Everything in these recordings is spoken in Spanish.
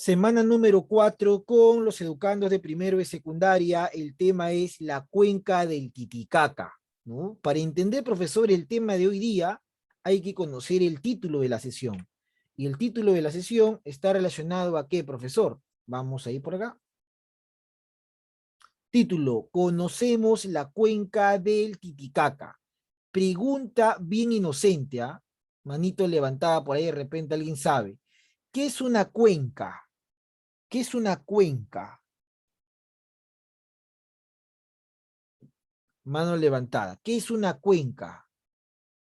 Semana número 4 con los educandos de primero y secundaria. El tema es la cuenca del Titicaca, ¿no? Para entender, profesor, el tema de hoy día, hay que conocer el título de la sesión. Y el título de la sesión está relacionado a ¿qué, profesor? Vamos a ir por acá. Título: conocemos la cuenca del Titicaca. Pregunta bien inocente, ¿ah? Manito levantada por ahí, de repente alguien sabe. ¿Qué es una cuenca? ¿Qué es una cuenca? Mano levantada. ¿Qué es una cuenca?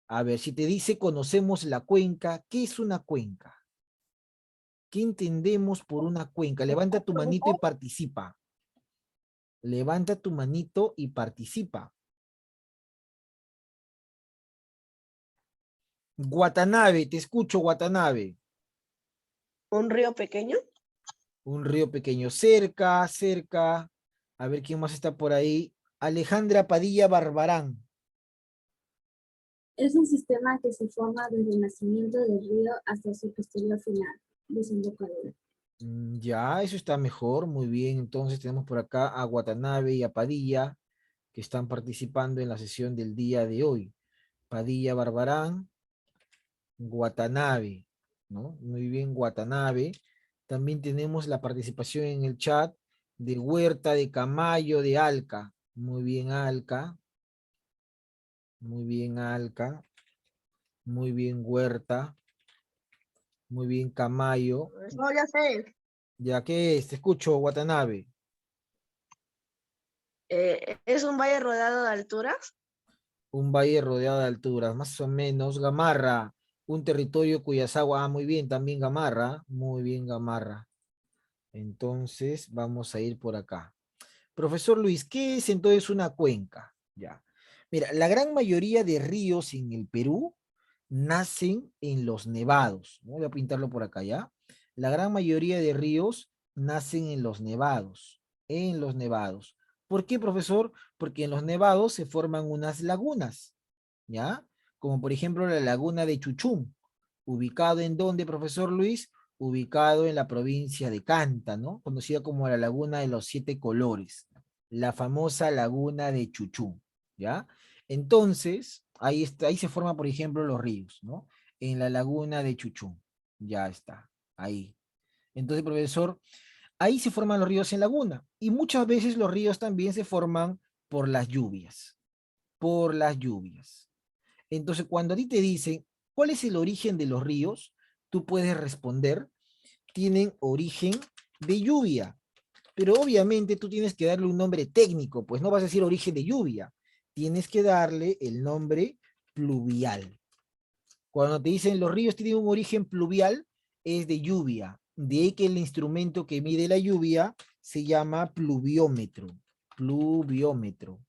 A ver, si te dice conocemos la cuenca, ¿qué es una cuenca? ¿Qué entendemos por una cuenca? Levanta tu manito y participa. Levanta tu manito y participa. Guatanabe, te escucho, Guatanabe. ¿Un río pequeño? Un río pequeño cerca, cerca. A ver quién más está por ahí. Alejandra Padilla Barbarán. Es un sistema que se forma desde el nacimiento del río hasta su posterior final, desembocadura. Ya, eso está mejor, muy bien. Entonces tenemos por acá a Guatanabe y a Padilla, que están participando en la sesión del día de hoy. Padilla Barbarán, Guatanabe, ¿no? Muy bien, Guatanabe. También tenemos la participación en el chat de Huerta, de Camayo, de Alca. Muy bien, Alca. Muy bien, Alca. Muy bien, Huerta. Muy bien, Camayo. No, ya sé. Ya que es, te escucho, Watanabe. ¿Es un valle rodeado de alturas? Un valle rodeado de alturas, más o menos. Gamarra, un territorio cuyas aguas. Ah, muy bien, también Gamarra. Muy bien, Gamarra. Entonces, vamos a ir por acá. Profesor Luis, ¿qué es entonces una cuenca? Ya. Mira, la gran mayoría de ríos en el Perú nacen en los nevados. Voy a pintarlo por acá, ¿ya? La gran mayoría de ríos nacen en los nevados. En los nevados. ¿Por qué, profesor? Porque en los nevados se forman unas lagunas, ¿ya? Como por ejemplo la laguna de Chuchum. ¿Ubicado en dónde, profesor Luis? Ubicado en la provincia de Canta, ¿no? Conocida como la Laguna de los Siete Colores, la famosa Laguna de Chuchú, ¿ya? Entonces, ahí está, ahí se forman, por ejemplo, los ríos, ¿no? En la Laguna de Chuchú, ya está, ahí. Entonces, profesor, ahí se forman los ríos en laguna, y muchas veces los ríos también se forman por las lluvias, por las lluvias. Entonces, cuando a ti te dicen, ¿cuál es el origen de los ríos? Tú puedes responder, tienen origen de lluvia. Pero obviamente tú tienes que darle un nombre técnico, pues no vas a decir origen de lluvia. Tienes que darle el nombre pluvial. Cuando te dicen los ríos tienen un origen pluvial, es de lluvia. De ahí que el instrumento que mide la lluvia se llama pluviómetro. Pluviómetro.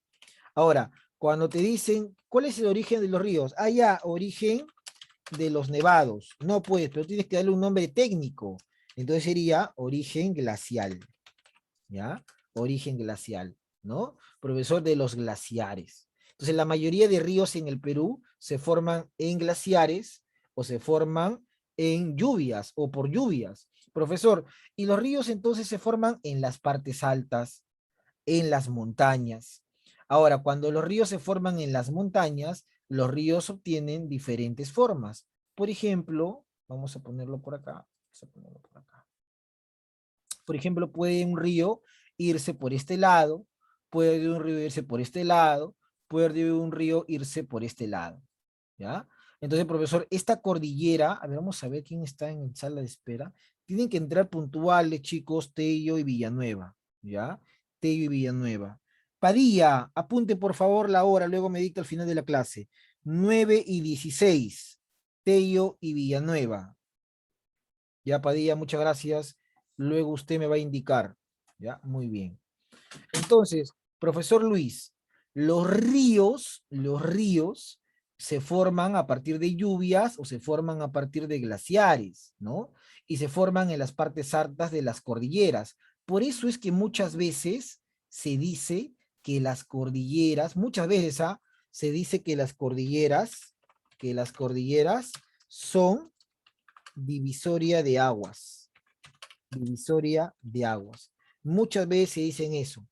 Ahora, cuando te dicen, ¿cuál es el origen de los ríos? Ah, ya, origen de los nevados. No puedes, pero tienes que darle un nombre técnico. Entonces sería origen glacial. ¿Ya? Origen glacial, ¿no? Profesor de los glaciares. Entonces, la mayoría de ríos en el Perú se forman en glaciares o se forman en lluvias o por lluvias. Profesor, ¿y los ríos entonces se forman en las partes altas, en las montañas? Ahora, cuando los ríos se forman en las montañas, los ríos obtienen diferentes formas. Por ejemplo, vamos a ponerlo por acá. Vamos a ponerlo por acá. Por ejemplo, puede un río irse por este lado, puede un río irse por este lado, puede un río irse por este lado, ¿ya? Entonces, profesor, esta cordillera, a ver, vamos a ver quién está en sala de espera, tienen que entrar puntuales, chicos, Tello y Villanueva, ¿ya? Tello y Villanueva. Padilla, apunte por favor la hora, luego me dicta al final de la clase. 9:16, Tello y Villanueva. Ya, Padilla, muchas gracias. Luego usted me va a indicar. Ya, muy bien. Entonces, profesor Luis, los ríos se forman a partir de lluvias o se forman a partir de glaciares, ¿no? Y se forman en las partes altas de las cordilleras. Por eso es que muchas veces se dice que las cordilleras, muchas veces se dice que las cordilleras son divisoria de aguas. Divisoria de aguas. Muchas veces se dicen eso,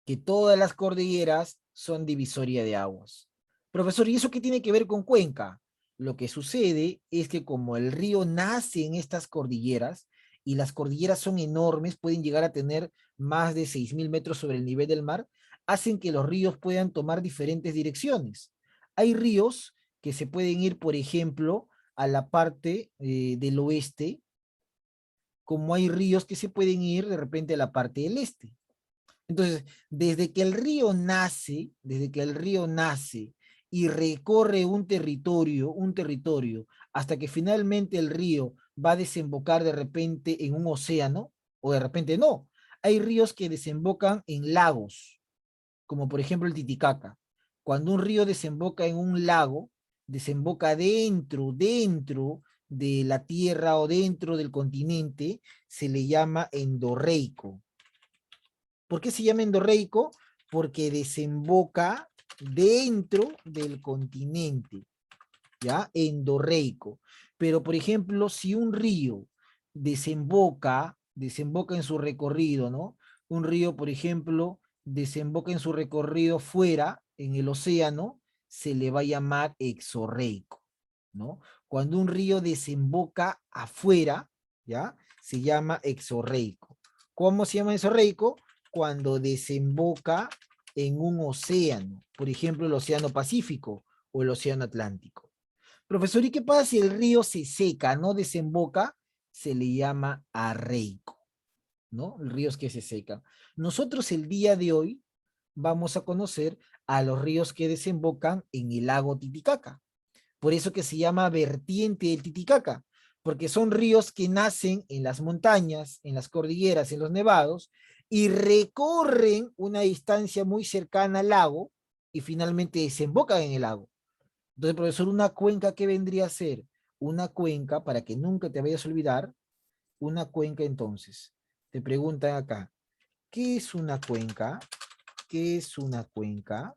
que todas las cordilleras son divisoria de aguas. Profesor, ¿y eso qué tiene que ver con Cuenca? Lo que sucede es que como el río nace en estas cordilleras, y las cordilleras son enormes, pueden llegar a tener más de 6.000 metros sobre el nivel del mar, hacen que los ríos puedan tomar diferentes direcciones. Hay ríos que se pueden ir, por ejemplo, a la parte del oeste, como hay ríos que se pueden ir de repente a la parte del este. Entonces, desde que el río nace y recorre un territorio, hasta que finalmente el río va a desembocar de repente en un océano, o de repente no. Hay ríos que desembocan en lagos, como por ejemplo el Titicaca. Cuando un río desemboca en un lago, desemboca dentro de la tierra o dentro del continente, se le llama endorreico. ¿Por qué se llama endorreico? Porque desemboca dentro del continente, ¿ya? Endorreico. Pero, por ejemplo, si un río desemboca en su recorrido, ¿no? Un río, por ejemplo, desemboca en su recorrido fuera, en el océano, se le va a llamar exorreico, ¿no? Cuando un río desemboca afuera, ¿ya? Se llama exorreico. ¿Cómo se llama exorreico? Cuando desemboca en un océano, por ejemplo, el océano Pacífico o el océano Atlántico. Profesor, ¿y qué pasa si el río se seca, no desemboca? Se le llama arreico, ¿no? Ríos que se secan. Nosotros el día de hoy vamos a conocer a los ríos que desembocan en el lago Titicaca. Por eso que se llama vertiente del Titicaca, porque son ríos que nacen en las montañas, en las cordilleras, en los nevados, y recorren una distancia muy cercana al lago y finalmente desembocan en el lago. Entonces, profesor, una cuenca, ¿qué vendría a ser? Una cuenca, para que nunca te vayas a olvidar, una cuenca entonces. Te preguntan acá, ¿qué es una cuenca? ¿Qué es una cuenca?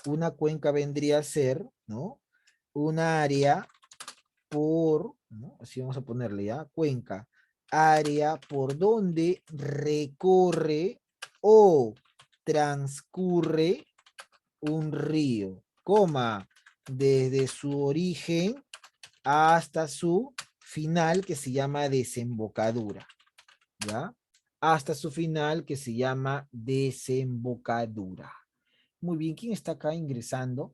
Una cuenca vendría a ser, ¿no? Una área por, ¿no? Así vamos a ponerle ya, cuenca, área por donde recorre o transcurre un río, coma, desde su origen hasta su final que se llama desembocadura, ¿ya? Hasta su final que se llama desembocadura. Muy bien, ¿quién está acá ingresando?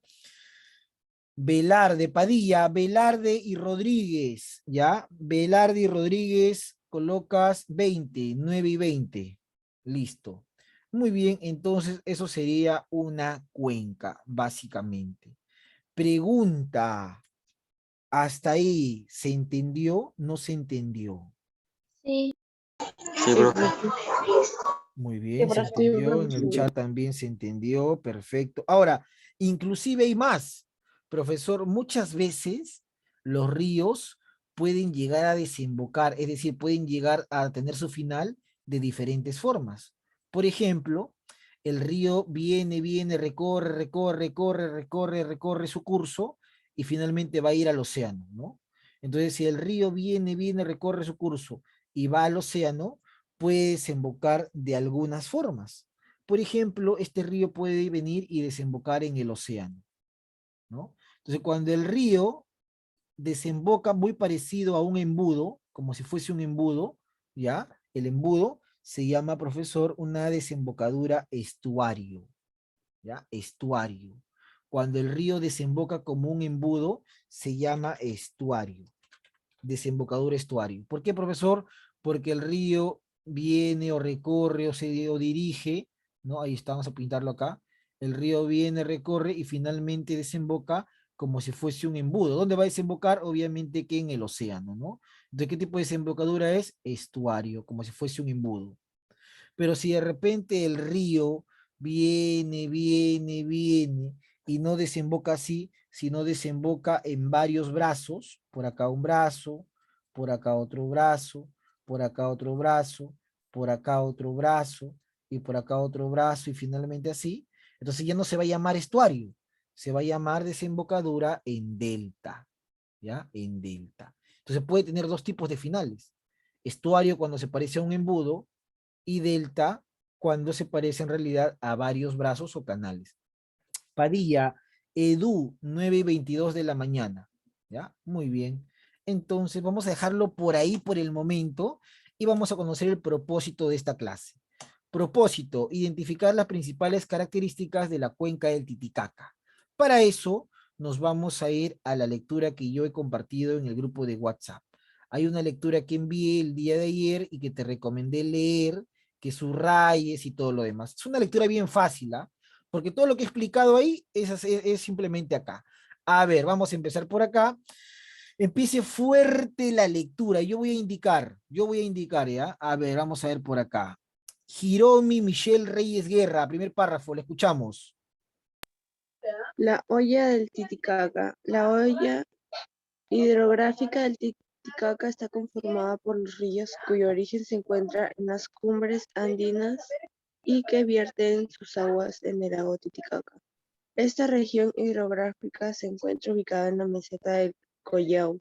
Velarde, Padilla, Velarde y Rodríguez, ¿ya? Velarde y Rodríguez, colocas 20, 9 y 20. Listo. Muy bien, entonces eso sería una cuenca, básicamente. Pregunta, ¿hasta ahí se entendió? ¿No se entendió? Sí. Sí, profe. Muy bien, se profe. entendió, en el chat también se entendió, perfecto. Ahora, inclusive hay más, profesor, muchas veces los ríos pueden llegar a desembocar, es decir, pueden llegar a tener su final de diferentes formas. Por ejemplo, el río viene, recorre su curso y finalmente va a ir al océano, ¿no? Entonces, si el río viene, recorre su curso y va al océano, puede desembocar de algunas formas. Por ejemplo, este río puede venir y desembocar en el océano, ¿no? Entonces, cuando el río desemboca muy parecido a un embudo, como si fuese un embudo, ¿ya? El embudo se llama, profesor, una desembocadura estuario, ¿ya? Estuario. Cuando el río desemboca como un embudo, se llama estuario, desembocadura estuario. ¿Por qué, profesor? Porque el río viene o recorre o dirige, ¿no? Ahí está, vamos a pintarlo acá. El río viene, recorre y finalmente desemboca como si fuese un embudo. ¿Dónde va a desembocar? Obviamente que en el océano, ¿no? ¿De qué tipo de desembocadura es? Estuario, como si fuese un embudo. Pero si de repente el río viene y no desemboca así, sino desemboca en varios brazos, por acá un brazo, por acá otro brazo, por acá otro brazo, por acá otro brazo y por acá otro brazo y finalmente así, entonces ya no se va a llamar estuario, se va a llamar desembocadura en delta, ¿ya? En delta. Entonces puede tener dos tipos de finales. Estuario cuando se parece a un embudo y delta cuando se parece en realidad a varios brazos o canales. Padilla, Edu, 9:22 de la mañana. ¿Ya? Muy bien. Entonces vamos a dejarlo por ahí por el momento y vamos a conocer el propósito de esta clase. Propósito, identificar las principales características de la cuenca del Titicaca. Para eso nos vamos a ir a la lectura que yo he compartido en el grupo de WhatsApp. Hay una lectura que envié el día de ayer y que te recomendé leer, que subrayes y todo lo demás. Es una lectura bien fácil, ¿ah? Porque todo lo que he explicado ahí es simplemente acá. A ver, vamos a empezar por acá. Empiece fuerte la lectura. Yo voy a indicar, ¿ya? A ver, vamos a ver por acá. Hiromi Michelle Reyes Guerra, primer párrafo, le escuchamos. La olla del Titicaca. La olla hidrográfica del Titicaca está conformada por los ríos cuyo origen se encuentra en las cumbres andinas y que vierten sus aguas en el lago Titicaca. Esta región hidrográfica se encuentra ubicada en la meseta del Collao,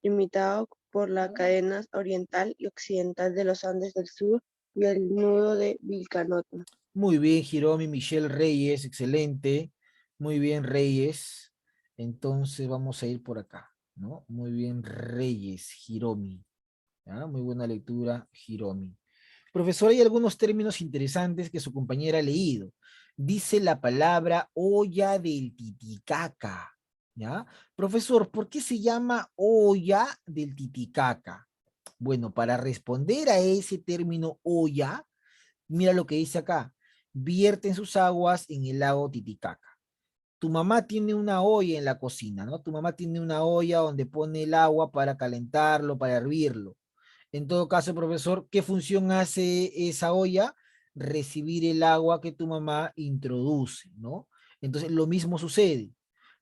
limitado por la cadena oriental y occidental de los Andes del Sur y el nudo de Vilcanota. Muy bien, Hiromi Michelle Reyes, excelente. Muy bien, Reyes. Entonces vamos a ir por acá, ¿no? Muy bien, Reyes, Hiromi. ¿Ya? Muy buena lectura, Hiromi. Profesor, hay algunos términos interesantes que su compañera ha leído. Dice la palabra olla del Titicaca, ¿ya? Profesor, ¿por qué se llama olla del Titicaca? Bueno, para responder a ese término olla, mira lo que dice acá. Vierten sus aguas en el lago Titicaca. Tu mamá tiene una olla en la cocina, ¿no? Tu mamá tiene una olla donde pone el agua para calentarlo, para hervirlo. En todo caso, profesor, ¿qué función hace esa olla? Recibir el agua que tu mamá introduce, ¿no? Entonces, lo mismo sucede.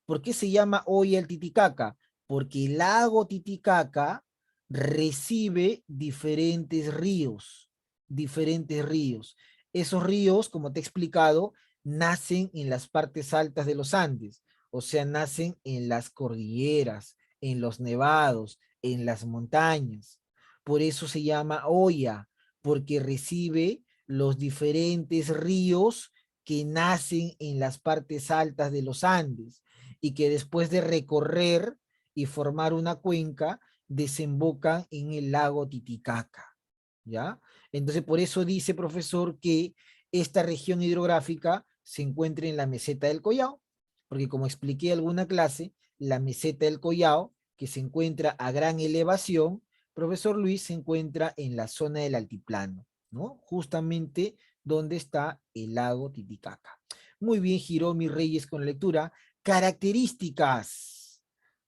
¿Por qué se llama olla el Titicaca? Porque el lago Titicaca recibe diferentes ríos, diferentes ríos. Esos ríos, como te he explicado, nacen en las partes altas de los Andes, o sea, nacen en las cordilleras, en los nevados, en las montañas. Por eso se llama olla, porque recibe los diferentes ríos que nacen en las partes altas de los Andes y que después de recorrer y formar una cuenca, desembocan en el lago Titicaca, ¿ya? Entonces, por eso dice, profesor, que esta región hidrográfica se encuentra en la meseta del Collao, porque como expliqué en alguna clase, la meseta del Collao, que se encuentra a gran elevación, profesor Luis, se encuentra en la zona del altiplano, ¿no? Justamente donde está el lago Titicaca. Muy bien, Hiromi Reyes con la lectura. Características.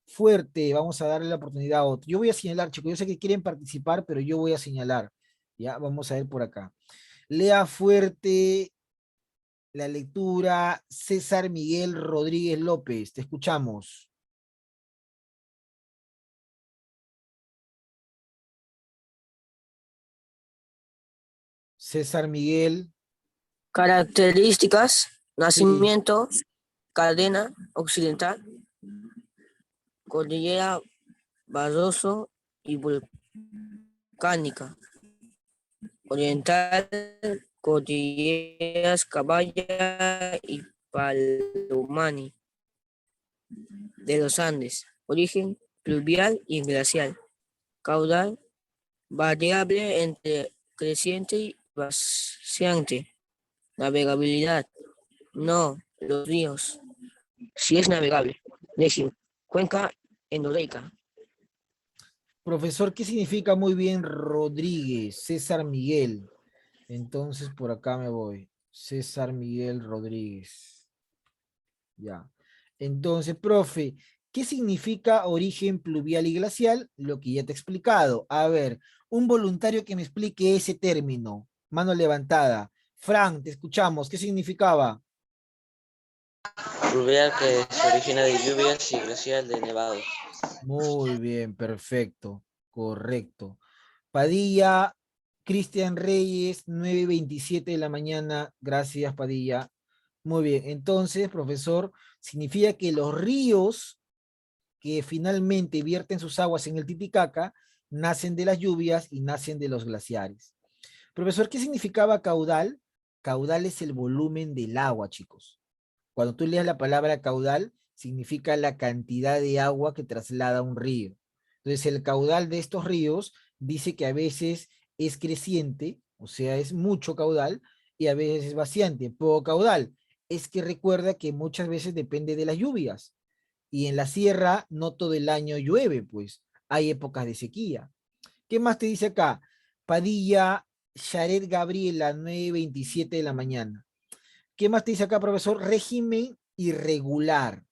Fuerte, vamos a darle la oportunidad a otro. Yo voy a señalar, chicos, yo sé que quieren participar, pero yo voy a señalar. Ya, vamos a ver por acá. Lea fuerte la lectura César Miguel Rodríguez López. Te escuchamos. César Miguel. Características: Sí. nacimiento, cadena occidental, cordillera Barroso y volcánica, oriental, cordilleras Cabaya y Palomani de los Andes, origen pluvial y glacial, caudal variable entre creciente y vaciante, navegabilidad, no, los ríos, si es navegable. Décimo, cuenca endorreica. Profesor, ¿qué significa muy bien Rodríguez? César Miguel. Entonces por acá me voy. César Miguel Rodríguez. Ya. Entonces, profe, ¿qué significa origen pluvial y glacial? Lo que ya te he explicado. A ver, un voluntario que me explique ese término. Mano levantada. Frank, te escuchamos. ¿Qué significaba? Pluvial que se origina de lluvias y glacial de nevados. Muy bien, perfecto. Correcto. Padilla, Cristian Reyes, 9:27 de la mañana. Gracias, Padilla. Muy bien. Entonces, profesor, significa que los ríos que finalmente vierten sus aguas en el Titicaca nacen de las lluvias y nacen de los glaciares. Profesor, ¿qué significaba caudal? Caudal es el volumen del agua, chicos. Cuando tú leas la palabra caudal, significa la cantidad de agua que traslada un río. Entonces, el caudal de estos ríos dice que a veces es creciente, o sea, es mucho caudal, y a veces es vaciante, poco caudal. Es que recuerda que muchas veces depende de las lluvias. Y en la sierra no todo el año llueve, pues hay épocas de sequía. ¿Qué más te dice acá? Padilla, Sharet Gabriela, 9:27 de la mañana. ¿Qué más te dice acá, profesor? Régimen irregular.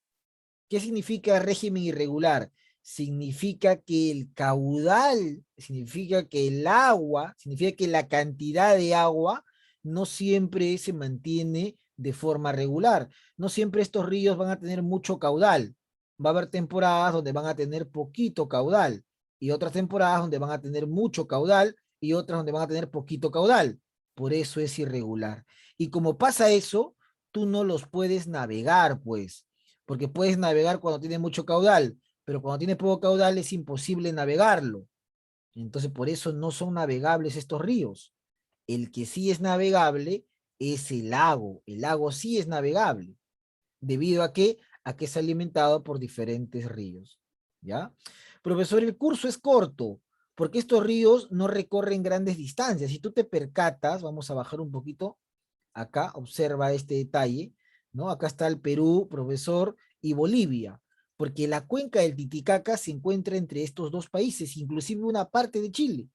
¿Qué significa régimen irregular? Significa que el caudal, significa que el agua, significa que la cantidad de agua no siempre se mantiene de forma regular. No siempre estos ríos van a tener mucho caudal. Va a haber temporadas donde van a tener poquito caudal y otras temporadas donde van a tener mucho caudal y otras donde van a tener poquito caudal. Por eso es irregular. Y como pasa eso, tú no los puedes navegar, pues porque puedes navegar cuando tiene mucho caudal, pero cuando tiene poco caudal es imposible navegarlo. Entonces, por eso no son navegables estos ríos. El que sí es navegable es el lago. El lago sí es navegable. ¿Debido a qué? A que es alimentado por diferentes ríos. ¿Ya? Profesor, el curso es corto, porque estos ríos no recorren grandes distancias. Si tú te percatas, vamos a bajar un poquito acá, observa este detalle, ¿no? Acá está el Perú, profesor, y Bolivia, porque la cuenca del Titicaca se encuentra entre estos dos países, inclusive una parte de Chile,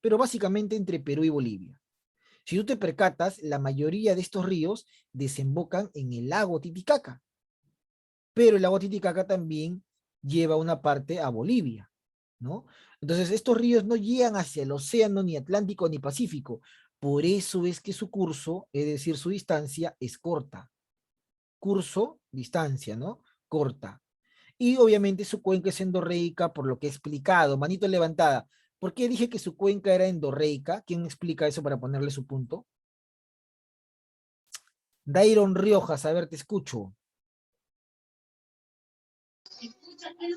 pero básicamente entre Perú y Bolivia. Si tú te percatas, la mayoría de estos ríos desembocan en el lago Titicaca, pero el lago Titicaca también lleva una parte a Bolivia, ¿no? Entonces, estos ríos no llegan hacia el océano, ni Atlántico, ni Pacífico. Por eso es que su curso, es decir, su distancia, es corta. Curso, distancia, ¿no? Corta. Y obviamente su cuenca es endorreica, por lo que he explicado. Manito levantada. ¿Por qué dije que su cuenca era endorreica? ¿Quién explica eso para ponerle su punto? Dairon Riojas, a ver, te escucho.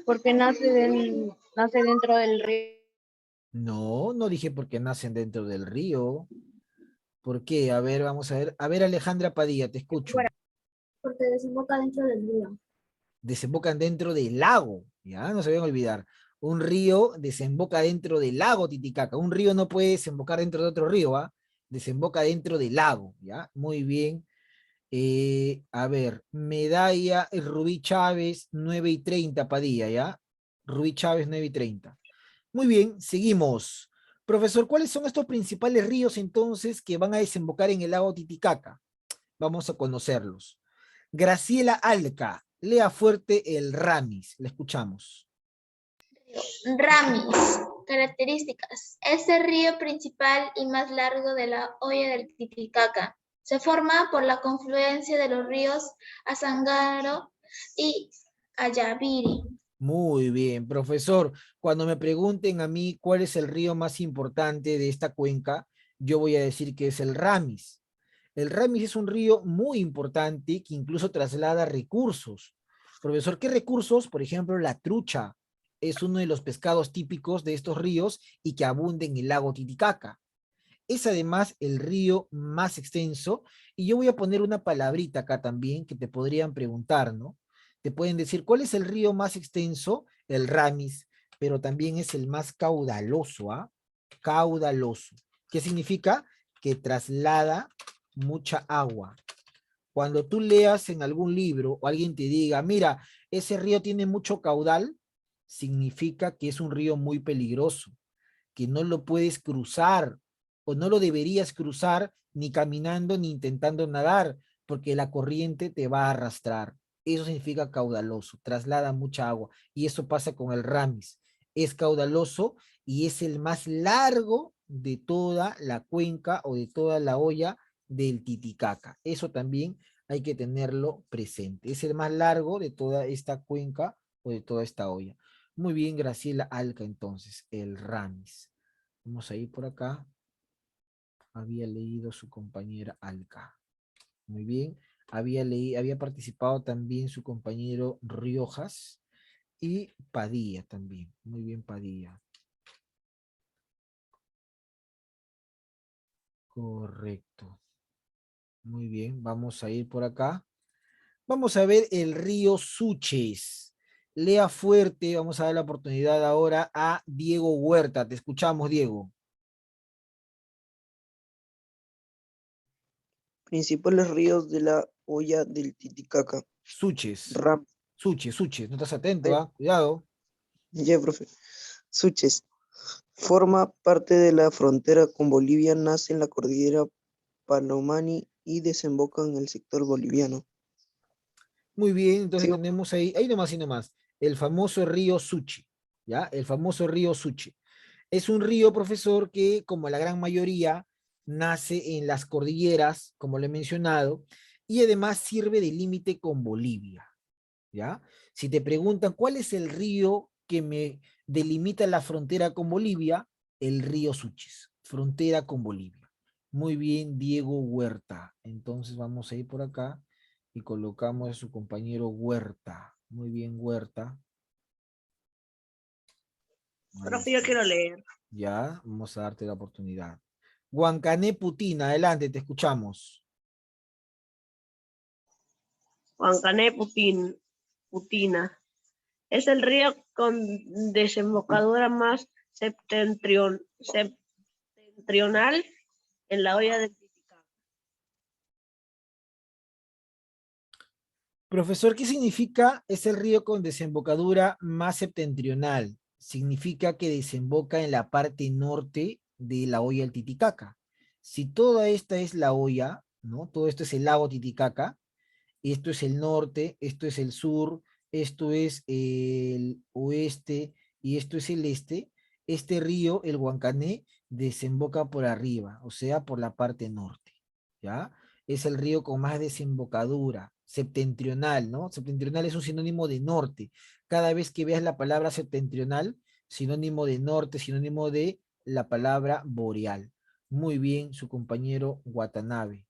Porque nace dentro del río. No, no dije porque nacen dentro del río. ¿Por qué? A ver, vamos a ver. A ver, Alejandra Padilla, te escucho. Porque desemboca dentro del río. Desembocan dentro del lago, ¿ya? No se vayan a olvidar. Un río desemboca dentro del lago Titicaca. Un río no puede desembocar dentro de otro río, ¿ah? Desemboca dentro del lago, ¿ya? Muy bien. A ver, medalla Rubí Chávez, 9:30, Padilla, ¿ya? Rubí Chávez, 9:30. Muy bien, seguimos. Profesor, ¿cuáles son estos principales ríos entonces que van a desembocar en el lago Titicaca? Vamos a conocerlos. Graciela Alca, lea fuerte el Ramis. Le escuchamos. Ramis. Características. Es el río principal y más largo de la hoya del Titicaca. Se forma por la confluencia de los ríos Azángaro y Ayaviri. Muy bien, profesor. Cuando me pregunten a mí cuál es el río más importante de esta cuenca, yo voy a decir que es el Ramis. El Ramis es un río muy importante que incluso traslada recursos. Profesor, ¿qué recursos? Por ejemplo, la trucha es uno de los pescados típicos de estos ríos y que abunda en el lago Titicaca. Es además el río más extenso y yo voy a poner una palabrita acá también que te podrían preguntar, ¿no? Te pueden decir, ¿cuál es el río más extenso? El Ramis, pero también es el más caudaloso, ¿ah? Caudaloso. ¿Qué significa? Que traslada mucha agua. Cuando tú leas en algún libro o alguien te diga, mira, ese río tiene mucho caudal, significa que es un río muy peligroso, que no lo puedes cruzar o no lo deberías cruzar ni caminando ni intentando nadar, porque la corriente te va a arrastrar. Eso significa caudaloso, traslada mucha agua. Y eso pasa con el Ramis. Es caudaloso y es el más largo de toda la cuenca o de toda la hoya del Titicaca. Eso también hay que tenerlo presente. Es el más largo de toda esta cuenca o de toda esta olla. Muy bien, Graciela Alca, entonces, el Ramis. Vamos a ir por acá. Había leído su compañera Alca. Muy bien. Había participado también su compañero Riojas y Padilla también. Muy bien, Padilla. Correcto. Muy bien, vamos a ir por acá. Vamos a ver el río Suches. Lea fuerte, vamos a dar la oportunidad ahora a Diego Huerta. Te escuchamos, Diego. Principales ríos de la hoya del Titicaca. Suches. Ram, Suches. No estás atento, Ay, ¿ah? Cuidado. ya, profe. Suches. Forma parte de la frontera con Bolivia, nace en la cordillera Palomani y desemboca en el sector boliviano. Muy bien, entonces Sigo. tenemos ahí nomás, el famoso río Suchi, ¿ya? El famoso río Suchi. Es un río, profesor, que como la gran mayoría nace en las cordilleras, como le he mencionado, y además sirve de límite con Bolivia, ¿ya? Si te preguntan cuál es el río que me delimita la frontera con Bolivia, el río Suchis, frontera con Bolivia. Muy bien, Diego Huerta. Entonces vamos a ir por acá y colocamos a su compañero Huerta. Muy bien, Huerta. Ahí Profe, yo está. quiero leer. Ya, vamos a darte la oportunidad. Huancané Putina, adelante, te escuchamos. Huancané Putina. Es el río con desembocadura más septentrional en la hoya del Titicaca. Profesor, ¿qué significa? Es el río con desembocadura más septentrional. Significa que desemboca en la parte norte de la hoya del Titicaca. Si toda esta es la hoya, ¿no? Todo esto es el lago Titicaca, esto es el norte, esto es el sur, esto es el oeste y esto es el este. Este río, el Huancané, desemboca por arriba, o sea, por la parte norte, ¿ya? Es el río con más desembocadura, septentrional, ¿no? Septentrional es un sinónimo de norte. Cada vez que veas la palabra septentrional, sinónimo de norte, sinónimo de la palabra boreal. Muy bien, su compañero Watanabe.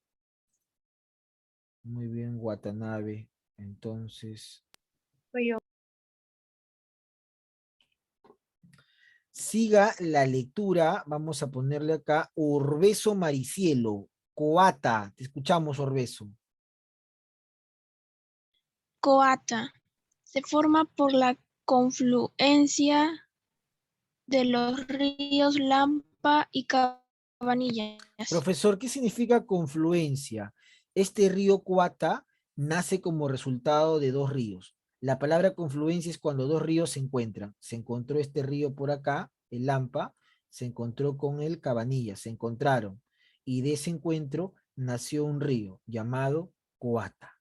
Muy bien, Watanabe. Entonces, Soy yo. siga la lectura. Vamos a ponerle acá Orbeso Maricielo. Coata. Te escuchamos, Orbeso. Coata se forma por la confluencia de los ríos Lampa y Cabanillas. Profesor, ¿qué significa confluencia? Este río Coata nace como resultado de dos ríos. La palabra confluencia es cuando dos ríos se encuentran. Se encontró este río por acá, el Lampa, se encontró con el Cabanilla, se encontraron. Y de ese encuentro nació un río llamado Coata,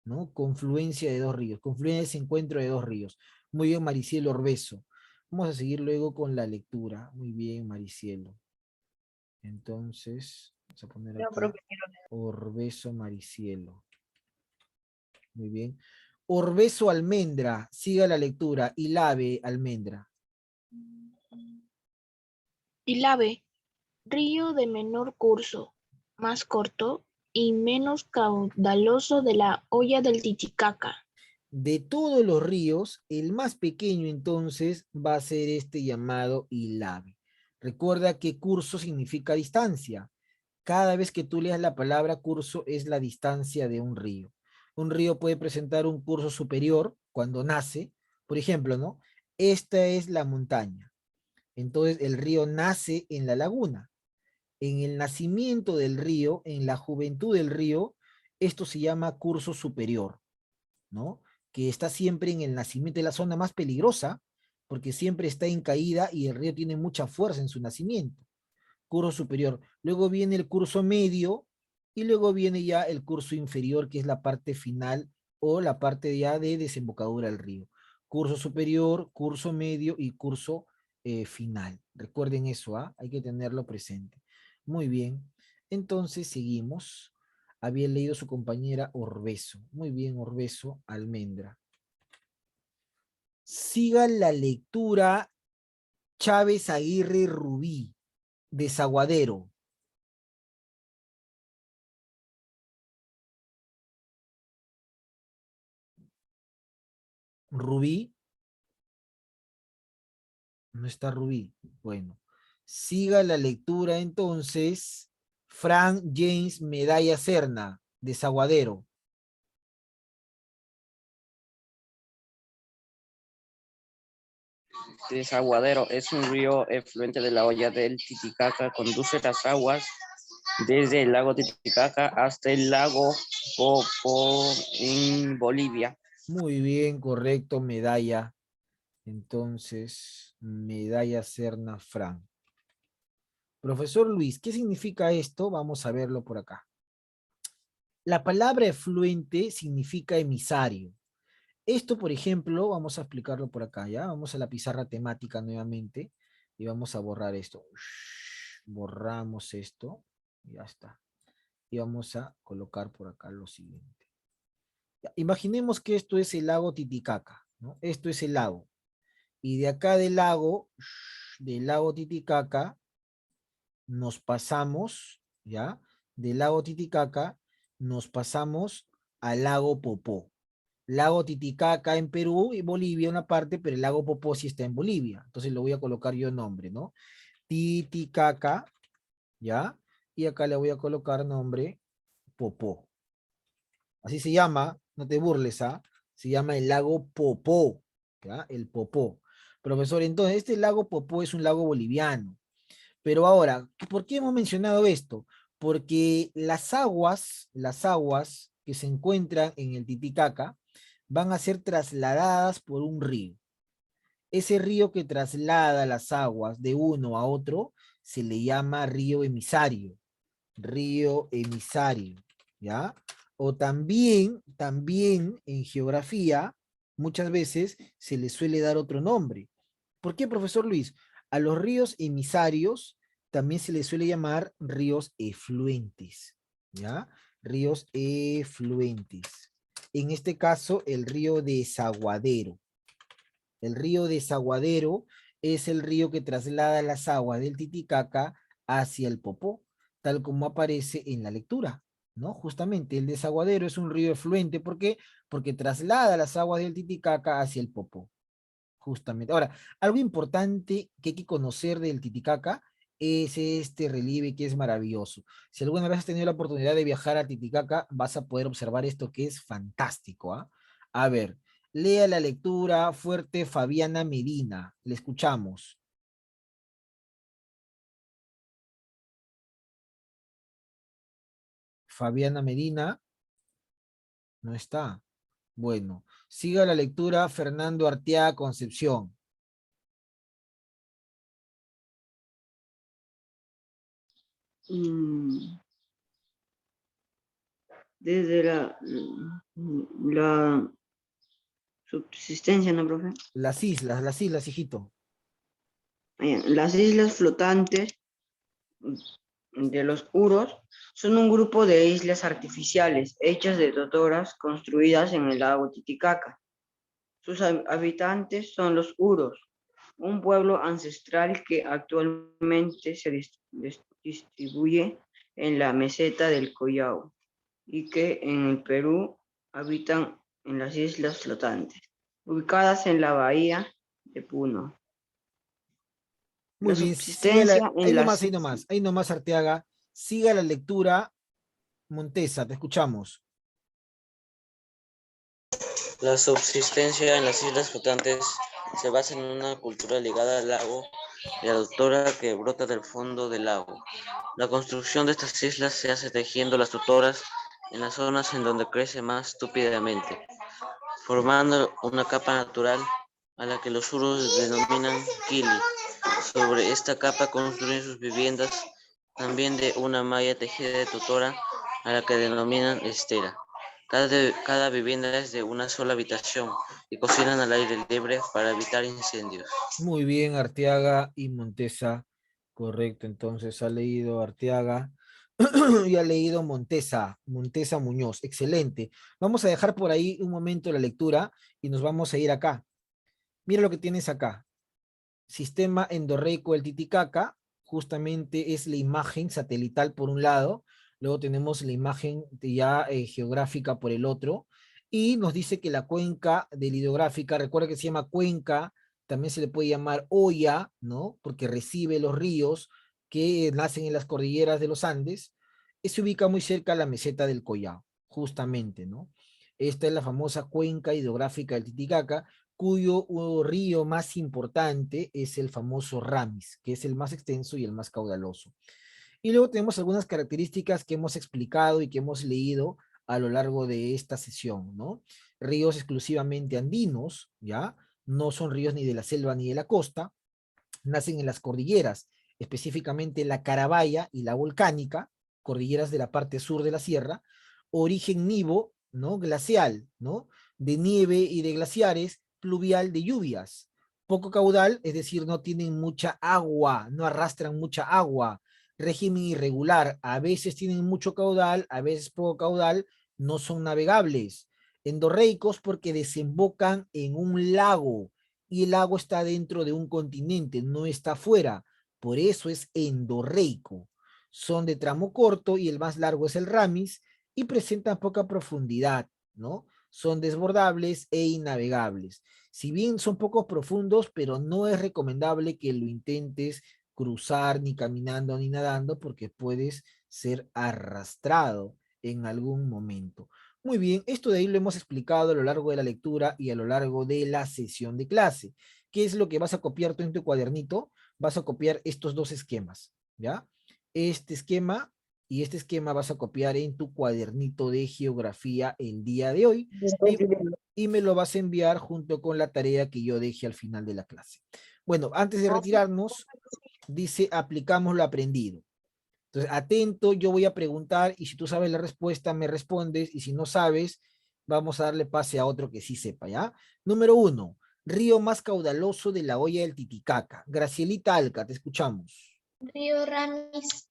¿no? Confluencia de dos ríos, confluencia ese encuentro de dos ríos. Muy bien, Maricielo Orbeso. Vamos a seguir luego con la lectura. Muy bien, Maricielo. Entonces, vamos a poner Yo, acá profe, quiero leer. Orbeso Maricielo. Muy bien. Orbeso Almendra, siga la lectura. Ilave Almendra. Ilave, río de menor curso, más corto y menos caudaloso de la hoya del Titicaca. De todos los ríos, el más pequeño entonces va a ser este llamado Ilave. Recuerda que curso significa distancia. Cada vez que tú leas la palabra curso es la distancia de un río. Un río puede presentar un curso superior cuando nace. Por ejemplo, ¿no? Esta es la montaña. Entonces el río nace en la laguna. En el nacimiento del río, en la juventud del río, esto se llama curso superior, ¿no? Que está siempre en el nacimiento de la zona más peligrosa, porque siempre está en caída y el río tiene mucha fuerza en su nacimiento. Curso superior. Luego viene el curso medio y luego viene ya el curso inferior, que es la parte final o la parte ya de desembocadura del río. Curso superior, curso medio y curso final. Recuerden eso, ¿ah? Hay que tenerlo presente. Muy bien. Entonces seguimos. Había leído su compañera Orbeso. Muy bien, Orbeso, Almendra. Siga la lectura Chávez Aguirre Rubí, Desaguadero. Rubí. No está Rubí. Bueno, siga la lectura entonces. Frank James Medalla Serna, Desaguadero. Desaguadero es un río efluente de la hoya del Titicaca. Conduce las aguas desde el lago Titicaca hasta el lago Popo en Bolivia. Muy bien, correcto, Medalla. Entonces, Medalla Serna Frank. Profesor Luis, ¿qué significa esto? Vamos a verlo por acá. La palabra efluente significa emisario. Esto, por ejemplo, vamos a explicarlo por acá, ¿ya? Vamos a la pizarra temática nuevamente y vamos a borrar esto. Borramos esto, ya está. Y vamos a colocar por acá lo siguiente. Ya, imaginemos que esto es el lago Titicaca, ¿no? Esto es el lago. Y de acá del lago Titicaca, nos pasamos, ¿ya? Del lago Titicaca, nos pasamos al lago Popó. Lago Titicaca en Perú y Bolivia una parte, pero el lago Popó sí está en Bolivia. Entonces lo voy a colocar yo nombre, ¿no? Titicaca, ¿ya? Y acá le voy a colocar nombre Popó. Así se llama, no te burles, ¿ah? Se llama el lago Popó, ¿ya? El Popó. Profesor, entonces, este lago Popó es un lago boliviano. Pero ahora, ¿por qué hemos mencionado esto? Porque las aguas que se encuentran en el Titicaca van a ser trasladadas por un río. Ese río que traslada las aguas de uno a otro se le llama río emisario, ¿ya? O también en geografía, muchas veces se le suele dar otro nombre. ¿Por qué, profesor Luis? A los ríos emisarios también se les suele llamar ríos efluentes, ¿ya? Ríos efluentes. En este caso, el río Desaguadero. El río Desaguadero es el río que traslada las aguas del Titicaca hacia el Popó, tal como aparece en la lectura, ¿no? Justamente, el Desaguadero es un río efluente, ¿por qué? Porque traslada las aguas del Titicaca hacia el Popó. Justamente. Ahora, algo importante que hay que conocer del Titicaca es este relieve que es maravilloso. Si alguna vez has tenido la oportunidad de viajar a Titicaca, vas a poder observar esto que es fantástico, ¿ah? A ver, lea la lectura fuerte Fabiana Medina. Le escuchamos. Fabiana Medina no está. Bueno, siga la lectura Fernando Arteaga Concepción. Desde la subsistencia, ¿no, profe? Las islas, hijito. Las islas flotantes de los Uros son un grupo de islas artificiales hechas de totoras construidas en el lago Titicaca. Sus habitantes son los Uros, un pueblo ancestral que actualmente se distribuye en la meseta del Collao y que en el Perú habitan en las islas flotantes, ubicadas en la bahía de Puno. Muy bien, ahí nomás, Arteaga. Siga la lectura, Montesa, te escuchamos. La subsistencia en las islas flotantes se basa en una cultura ligada al lago y a la totora que brota del fondo del lago. La construcción de estas islas se hace tejiendo las totoras en las zonas en donde crece más túpidamente, formando una capa natural a la que los uros denominan quili. Sobre esta capa construyen sus viviendas también de una malla tejida de totora a la que denominan estera. Cada vivienda es de una sola habitación y cocinan al aire libre para evitar incendios. Muy bien, Arteaga y Montesa. Correcto, entonces ha leído Arteaga y ha leído Montesa Muñoz. Excelente. Vamos a dejar por ahí un momento la lectura y nos vamos a ir acá. Mira lo que tienes acá. Sistema endorreico del Titicaca, justamente es la imagen satelital por un lado, luego tenemos la imagen ya geográfica por el otro, y nos dice que la cuenca del hidrográfica, recuerda que se llama cuenca, también se le puede llamar olla, ¿no? Porque recibe los ríos que nacen en las cordilleras de los Andes, se ubica muy cerca a la meseta del Collao, justamente, ¿no? Esta es la famosa cuenca hidrográfica del Titicaca, cuyo río más importante es el famoso Ramis, que es el más extenso y el más caudaloso. Y luego tenemos algunas características que hemos explicado y que hemos leído a lo largo de esta sesión, ¿no? Ríos exclusivamente andinos, ¿ya? No son ríos ni de la selva ni de la costa, nacen en las cordilleras, específicamente la Carabaya y la Volcánica, cordilleras de la parte sur de la sierra, origen nivo, ¿no? Glacial, ¿no? De nieve y de glaciares, pluvial de lluvias. Poco caudal, es decir, no tienen mucha agua, no arrastran mucha agua. Régimen irregular, a veces tienen mucho caudal, a veces poco caudal, no son navegables. Endorreicos porque desembocan en un lago, y el lago está dentro de un continente, no está afuera. Por eso es endorreico. Son de tramo corto y el más largo es el Ramis y presentan poca profundidad, ¿no? Son desbordables e innavegables. Si bien son poco profundos, pero no es recomendable que lo intentes cruzar ni caminando ni nadando porque puedes ser arrastrado en algún momento. Muy bien, esto de ahí lo hemos explicado a lo largo de la lectura y a lo largo de la sesión de clase. ¿Qué es lo que vas a copiar tú en tu cuadernito? Vas a copiar estos dos esquemas, ¿ya? Este esquema y este esquema vas a copiar en tu cuadernito de geografía el día de hoy y me lo vas a enviar junto con la tarea que yo deje al final de la clase. Bueno, antes de retirarnos, dice aplicamos lo aprendido. Entonces, atento, yo voy a preguntar y si tú sabes la respuesta, me respondes y si no sabes, vamos a darle pase a otro que sí sepa, ¿ya? Número 1, río más caudaloso de la olla del Titicaca. Gracielita Alca, te escuchamos. Río Ramis.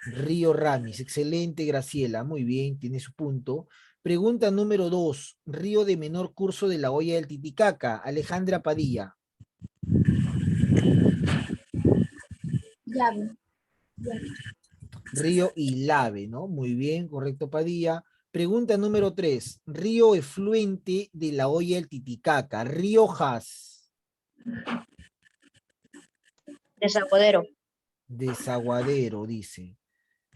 Río Ramis, excelente Graciela, muy bien, tiene su punto. Pregunta número 2, río de menor curso de la olla del Titicaca. Alejandra Padilla. Llave. Río Ilave, ¿no? Muy bien, correcto, Padilla. Pregunta número 3. Río efluente de la olla del Titicaca. Riojas. Desaguadero. Desaguadero, dice.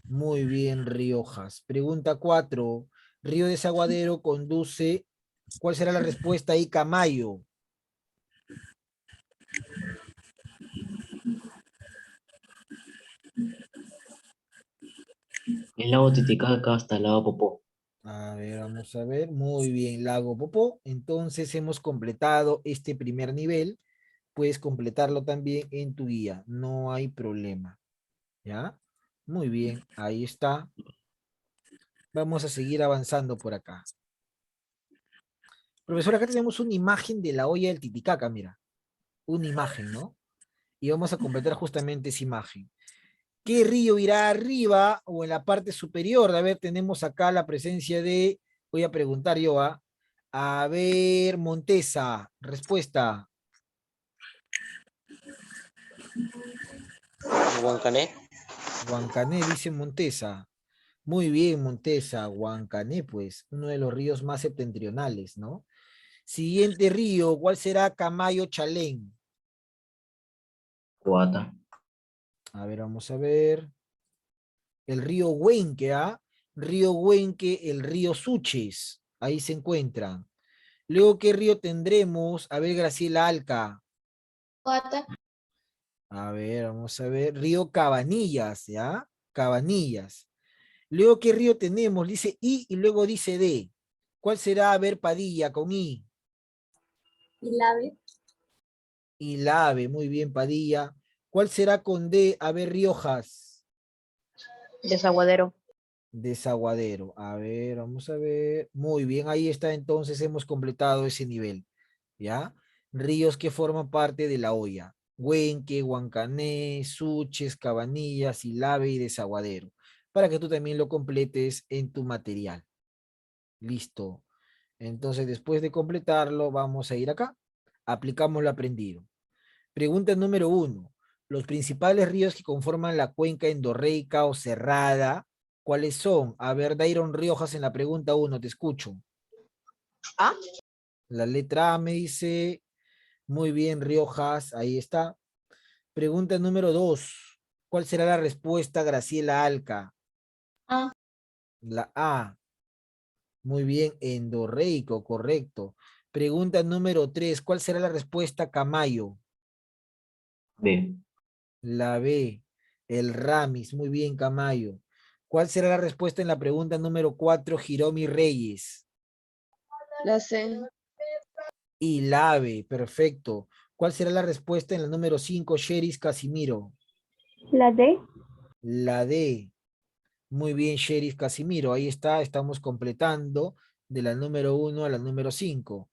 Muy bien, Riojas. Pregunta 4. Río Desaguadero conduce. ¿Cuál será la respuesta ahí, Camayo? El lago Titicaca hasta el lago Popó. A ver, vamos a ver. Muy bien, Lago Popó. Entonces hemos completado este primer nivel. Puedes completarlo también en tu guía. No hay problema. ¿Ya? Muy bien, ahí está. Vamos a seguir avanzando por acá. Profesor, acá tenemos una imagen de la olla del Titicaca, mira. Una imagen, ¿no? Y vamos a completar justamente esa imagen. ¿Qué río irá arriba o en la parte superior? A ver, tenemos acá la presencia de, voy a preguntar yo, a ver, Montesa, respuesta. Huancané. Huancané, dice Montesa. Muy bien, Montesa, Huancané, pues, uno de los ríos más septentrionales, ¿no? Siguiente río, ¿cuál será? Camayo Chalén. Coata. A ver, vamos a ver. El río Huenque, ¿ah? Río Huenque, el río Suches. Ahí se encuentran. Luego, ¿qué río tendremos? A ver, Graciela Alca. Coata. A ver, vamos a ver. Río Cabanillas, ¿ya? Cabanillas. Luego, ¿qué río tenemos? Dice I y luego dice D. ¿Cuál será? A ver, Padilla, con I. Ilave. Ilave, muy bien, Padilla. ¿Cuál será con D? A ver, Riojas. Desaguadero. Desaguadero. A ver, vamos a ver. Muy bien, ahí está, entonces hemos completado ese nivel. ¿Ya? Ríos que forman parte de la olla. Huenque, Huancané, Suches, Cabanillas, Ilave y Desaguadero. Para que tú también lo completes en tu material. Listo. Entonces, después de completarlo, vamos a ir acá. Aplicamos lo aprendido. Pregunta número 1. Los principales ríos que conforman la cuenca endorreica o cerrada, ¿cuáles son? A ver, Dairon Riojas en la pregunta 1, te escucho. A. La letra A me dice, muy bien, Riojas, ahí está. Pregunta número 2. ¿Cuál será la respuesta, Graciela Alca? A. La A. Muy bien, endorreico, correcto. Pregunta número 3. ¿Cuál será la respuesta, Camayo? B. La B. El ramis. Muy bien, Camayo. ¿Cuál será la respuesta en la pregunta número 4, Hiromi Reyes? La C. Y la B. Perfecto. ¿Cuál será la respuesta en la número 5, Sheris Casimiro? La D. La D. Muy bien, Sheris Casimiro. Ahí está, estamos completando de la número 1 a la número 5.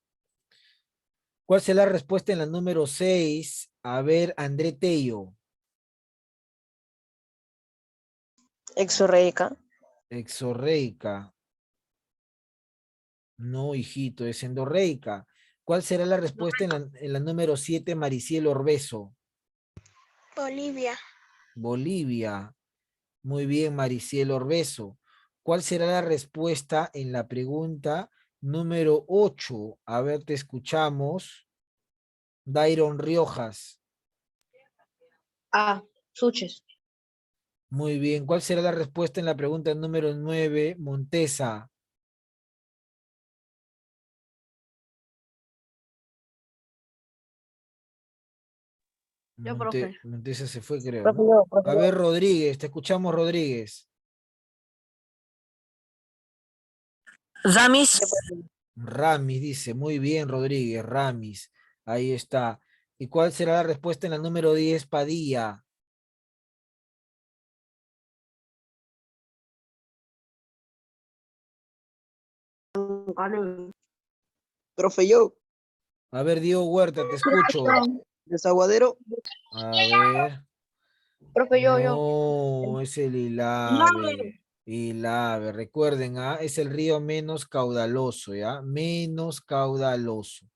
¿Cuál será la respuesta en la número 6? A ver, André Tello. Exorreica. Exorreica. No, hijito, es endorreica. ¿Cuál será la respuesta en la número 7, Maricielo Orbeso? Bolivia. Bolivia. Muy bien, Maricielo Orbeso. ¿Cuál será la respuesta en la pregunta número 8? A ver, te escuchamos. Dairon Riojas. A. Suches. Muy bien. ¿Cuál será la respuesta en la pregunta número 9, Montesa? Yo, profe. Montesa se fue, creo, Profe, ¿no? yo, profe, A yo. ver, Rodríguez, te escuchamos, Rodríguez. Ramis. Ramis dice, muy bien, Rodríguez, Ramis. Ahí está. ¿Y cuál será la respuesta en la número 10, Padilla? Profe, yo, A ver, Diego Huerta, te escucho. desaguadero. A ver. Profe, yo. No, es el Ilave. Ilave, recuerden, es el río menos caudaloso, ¿ya? Menos caudaloso.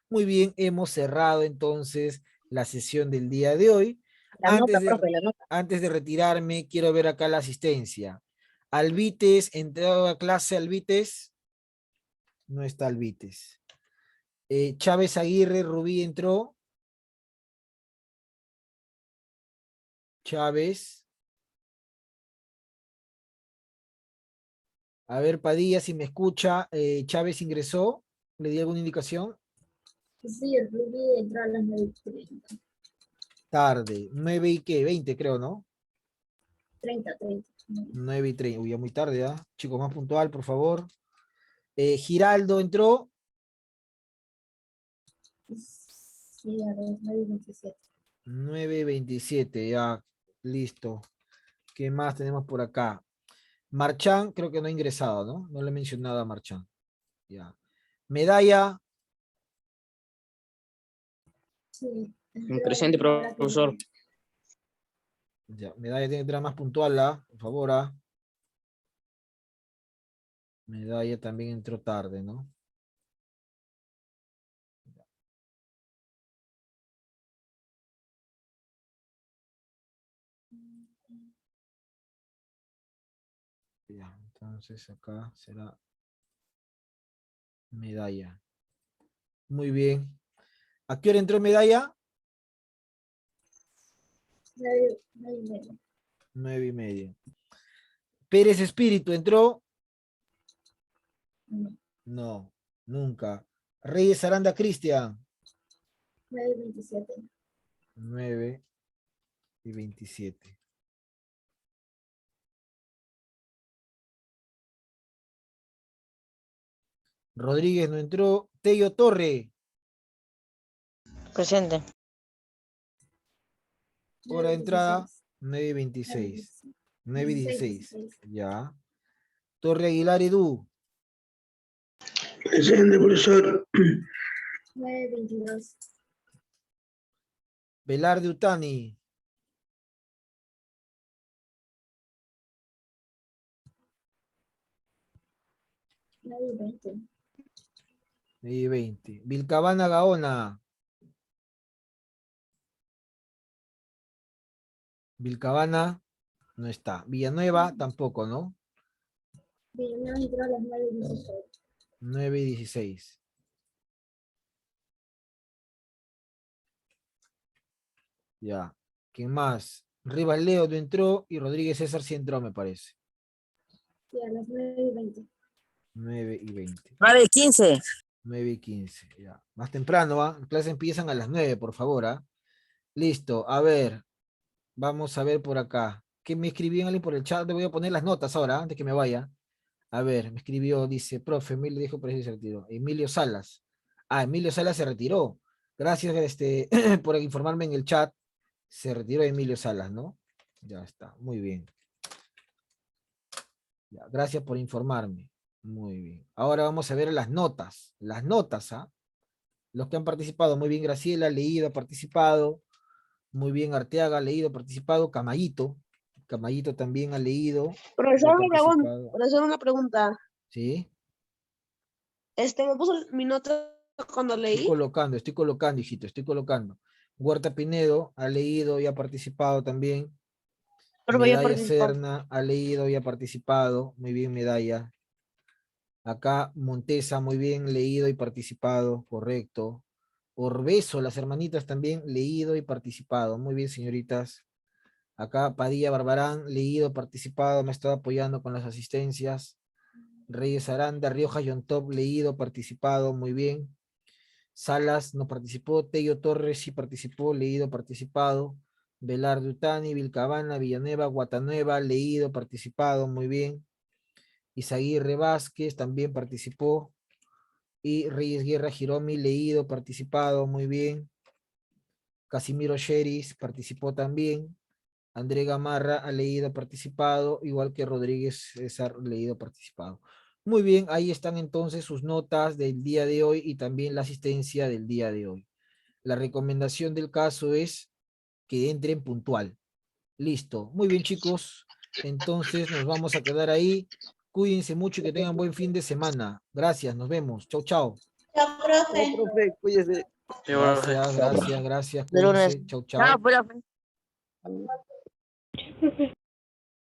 Muy bien, hemos cerrado entonces la sesión del día de hoy. La nota, profe, la nota. Antes de retirarme, quiero ver acá la asistencia. Alvites, ¿entró a clase Alvites? No está Alvites. Chávez Aguirre, Rubí entró. Chávez. A ver, Padilla, si me escucha, Chávez ingresó. ¿Le di alguna indicación? Sí, el Rubí entró a las 9:30. Tarde. 9 y qué, 20 creo, ¿no? 30. 9 y 30. Uy, ya muy tarde, ¿ah? Chicos, más puntual, por favor. Giraldo entró. Sí, a las 9:27. 9:27, ya. Listo. ¿Qué más tenemos por acá? Marchán, creo que no ha ingresado, ¿no? No le he mencionado a Marchán. Ya. Medalla. Sí. Presente, profesor. Ya, Medalla tiene que entrar más puntual, ¿ah? Por favor, ¿ah? Medalla también entró tarde, ¿no? Ya, entonces acá será Medalla. Muy bien. ¿A qué hora entró Medalla? 9:30. 9:30. Pérez Espíritu, ¿entró? No. No, nunca. Reyes Aranda Cristian. 9:27. 9:27. Rodríguez no entró. Tello Torre. Presente. Hora de entrada, 9:26. 9:26. 9:16. Ya. Torre Aguilar Edu. Presente, profesor. 9:22. Velarde Utani. 9:20. 9:20. Vilcabana Gaona. Vilcabana no está. Villanueva tampoco, ¿no? Villanueva entró a las 9:16. 9:16. Ya. ¿Quién más? Rivas Leo no entró y Rodríguez César sí entró, me parece. Sí, a las 9:20. 9:20. 9:15. 9:15, ya. Más temprano, ¿ah? Las clases empiezan a las 9, por favor, ¿ah? Listo, a ver. Vamos a ver por acá. ¿Qué me escribió alguien por el chat? Le voy a poner las notas ahora, antes que me vaya. A ver, me escribió, dice, profe, Emilio dijo, pero sí se retiró. Emilio Salas. Ah, Emilio Salas se retiró. Gracias, por informarme en el chat. Se retiró Emilio Salas, ¿no? Ya está, muy bien. Ya, gracias por informarme. Muy bien. Ahora vamos a ver las notas. Las notas, ¿ah? Los que han participado. Muy bien, Graciela, leído, participado. Muy bien, Arteaga, leído, participado. Camayito. Camayito también ha leído. Profesor, Participado. profesor, una pregunta. ¿Sí? ¿Me puso mi nota cuando leí? Estoy colocando, hijito, estoy colocando. Huerta Pinedo ha leído y ha participado también. Pero ya Medalla participó. Serna ha leído y ha participado. Muy bien, Medalla. Acá Montesa, muy bien, leído y participado, correcto. Orbeso, las hermanitas también, leído y participado. Muy bien, señoritas. Acá Padilla Barbarán, leído, participado, me ha estado apoyando con las asistencias. Reyes Aranda, Rioja Yontop, leído, participado, muy bien. Salas no participó, Tello Torres sí participó, leído, participado. Velarde Utani, Vilcabana, Villanueva, Guatanueva, leído, participado, muy bien. Isaguirre Vázquez también participó. Y Reyes Guerra Jiromi, leído, participado, muy bien. Casimiro Sheris participó también. André Gamarra ha leído, participado, igual que Rodríguez César, leído, participado. Muy bien, ahí están entonces sus notas del día de hoy y también la asistencia del día de hoy. La recomendación del caso es que entren puntual. Listo. Muy bien, chicos. Entonces nos vamos a quedar ahí. Cuídense mucho y que tengan buen fin de semana. Gracias, nos vemos. Chau, chau. Chao, profe. Profe, cuídese. Gracias, gracias, gracias. De lunes. Cuídense. Chau, Chao, chau. profe.